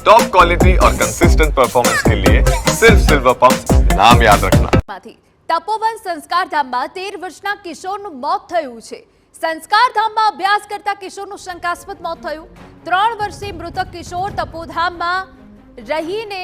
Top quality और consistent performance के लिए सिर्फ सिल्वर पंप नाम याद रखना। તપોવન સંસ્કારધામમાં 13 વર્ષના કિશોરનું મોત થયું છે। સંસ્કારધામમાં અભ્યાસ કરતા કિશોરનું શંકાસ્પદ મોત થયું। 3 વર્ષીય મૃતક કિશોર તપોધામમાં રહીને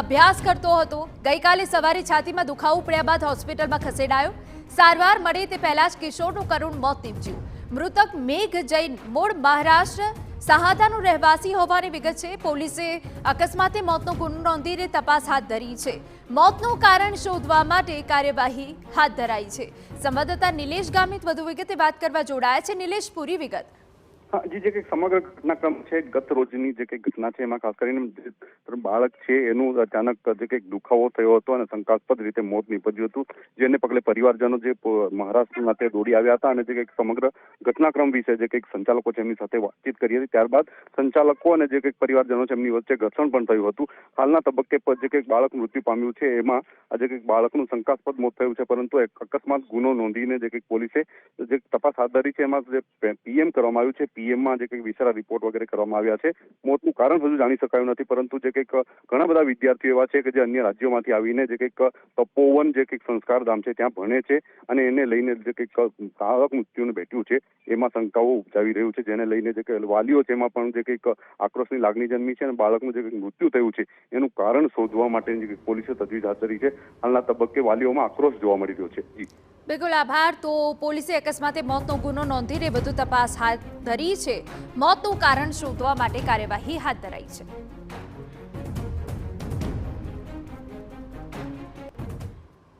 અભ્યાસ કરતો હતો। ગઈકાલે સવારે છાતીમાં દુખાવો પડ્યા બાદ હોસ્પિટલમાં ખસેડાયો। સારવાર મળે તે પહેલા જ કિશોરનું કરુણ મોત નીપજ્યું। મૃતક મેઘ જૈન મૂળ મહારાષ્ટ્ર સહાદાનો રહેવાસી હોવાની વિગત છે। પોલીસે અકસ્માતે મોતનો ગુનો નોંધીને તપાસ હાથ ધરી છે। મોતનું કારણ શોધવા માટે કાર્યવાહી હાથ ધરાઈ છે। સંવાદદાતા નિલેશ ગામિત વધુ વિગતે વાત કરવા જોડાયા છે। નિલેશ, પૂરી વિગત। हाँ जी, જે કંઈક સમગ્ર ઘટનાક્રમ છે ગત રોજની જે કંઈક ઘટના છે એમાં ખાસ કરીને બાળક છે એનું અચાનક જે કંઈક દુખાવો થયો હતો અને શંકાસ્પદ રીતે મોત નીપજ્યું હતું, જેને પગલે પરિવારજનો જે મહારાષ્ટ્રમાં તે દોડી આવ્યા હતા અને જે કંઈક સમગ્ર ઘટનાક્રમ વિશે જે કંઈક સંચાલકો છે એમની સાથે વાતચીત કરી હતી। ત્યારબાદ સંચાલકો અને જે કંઈક પરિવારજનો છે એમની વચ્ચે ઘર્ષણ પણ થયું હતું। હાલના તબક્કે પર જે કંઈક બાળક મૃત્યુ પામ્યું છે એમાં આજે કંઈક બાળકનું શંકાસ્પદ મોત થયું છે, પરંતુ એક અકસ્માત ગુનો નોંધીને જે કંઈક પોલીસે જે તપાસ હાથ ધરી છે એમાં જે પીએમ કરવામાં આવ્યું છે, પીએમમાં જે કંઈક વિશેષ રિપોર્ટ વગેરે કરવામાં આવ્યા છે। મોતનું કારણ હજુ જાણી શકાયું નથી, પરંતુ જે કંઈક ઘણા બધા વિદ્યાર્થીઓ એવા છે કે જે અન્ય રાજ્યોમાંથી આવીને જે કંઈક તપોવન જે કંઈક સંસ્કારધામ છે ત્યાં ભણે છે અને એને લઈને જે કંઈક બાળક મૃત્યુને ભેટ્યું છે એમાં શંકાઓ ઉપજાવી રહ્યું છે, જેને લઈને જે કંઈક વાલીઓ છે એમાં પણ જે કંઈક આક્રોશની લાગણી જન્મી છે અને બાળકનું જે કંઈક મૃત્યુ થયું છે એનું કારણ શોધવા માટે જે પોલીસે તજવીજ હાથ ધરી છે। હાલના તબક્કે વાલીઓમાં આક્રોશ જોવા મળી રહ્યો છે। જી બિલકુલ આભાર। તો પોલીસે અકસ્માતે મોતનો ગુનો નોંધીને વધુ તપાસ હાથ ધરી છે। મોતનું કારણ શોધવા માટે કાર્યવાહી હાથ ધરાઈ છે।